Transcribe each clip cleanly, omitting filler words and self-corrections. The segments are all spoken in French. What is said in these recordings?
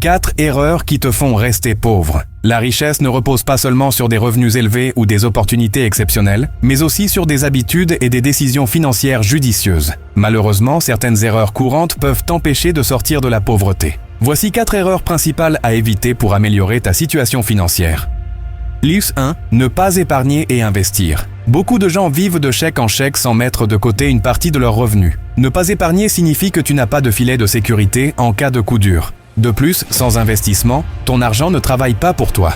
4 erreurs qui te font rester pauvre. La richesse ne repose pas seulement sur des revenus élevés ou des opportunités exceptionnelles, mais aussi sur des habitudes et des décisions financières judicieuses. Malheureusement, certaines erreurs courantes peuvent t'empêcher de sortir de la pauvreté. Voici 4 erreurs principales à éviter pour améliorer ta situation financière. Liste 1. Ne pas épargner et investir. Beaucoup de gens vivent de chèque en chèque sans mettre de côté une partie de leurs revenus. Ne pas épargner signifie que tu n'as pas de filet de sécurité en cas de coup dur. De plus, sans investissement, ton argent ne travaille pas pour toi.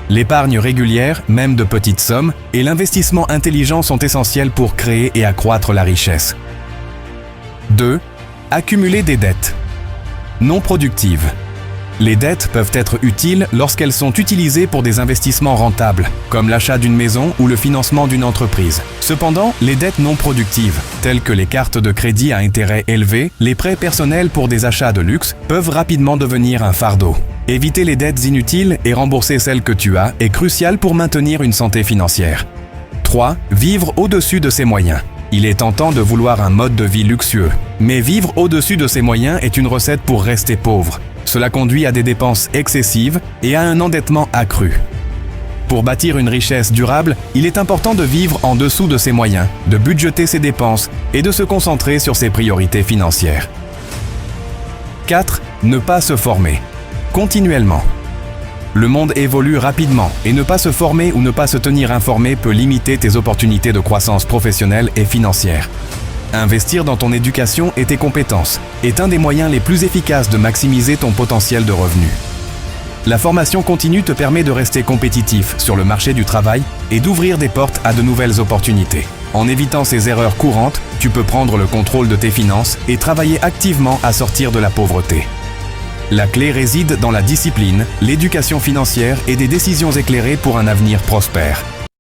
L'épargne régulière, même de petites sommes, et l'investissement intelligent sont essentiels pour créer et accroître la richesse. 2. Accumuler des dettes. Non productives. Les dettes peuvent être utiles lorsqu'elles sont utilisées pour des investissements rentables, comme l'achat d'une maison ou le financement d'une entreprise. Cependant, les dettes non productives, telles que les cartes de crédit à intérêt élevé, les prêts personnels pour des achats de luxe, peuvent rapidement devenir un fardeau. Éviter les dettes inutiles et rembourser celles que tu as est crucial pour maintenir une santé financière. 3. Vivre au-dessus de ses moyens. Il est tentant de vouloir un mode de vie luxueux, mais vivre au-dessus de ses moyens est une recette pour rester pauvre. Cela conduit à des dépenses excessives et à un endettement accru. Pour bâtir une richesse durable, il est important de vivre en dessous de ses moyens, de budgéter ses dépenses et de se concentrer sur ses priorités financières. 4. Ne pas se former. Continuellement. Le monde évolue rapidement et ne pas se former ou ne pas se tenir informé peut limiter tes opportunités de croissance professionnelle et financière. Investir dans ton éducation et tes compétences est un des moyens les plus efficaces de maximiser ton potentiel de revenus. La formation continue te permet de rester compétitif sur le marché du travail et d'ouvrir des portes à de nouvelles opportunités. En évitant ces erreurs courantes, tu peux prendre le contrôle de tes finances et travailler activement à sortir de la pauvreté. La clé réside dans la discipline, l'éducation financière et des décisions éclairées pour un avenir prospère.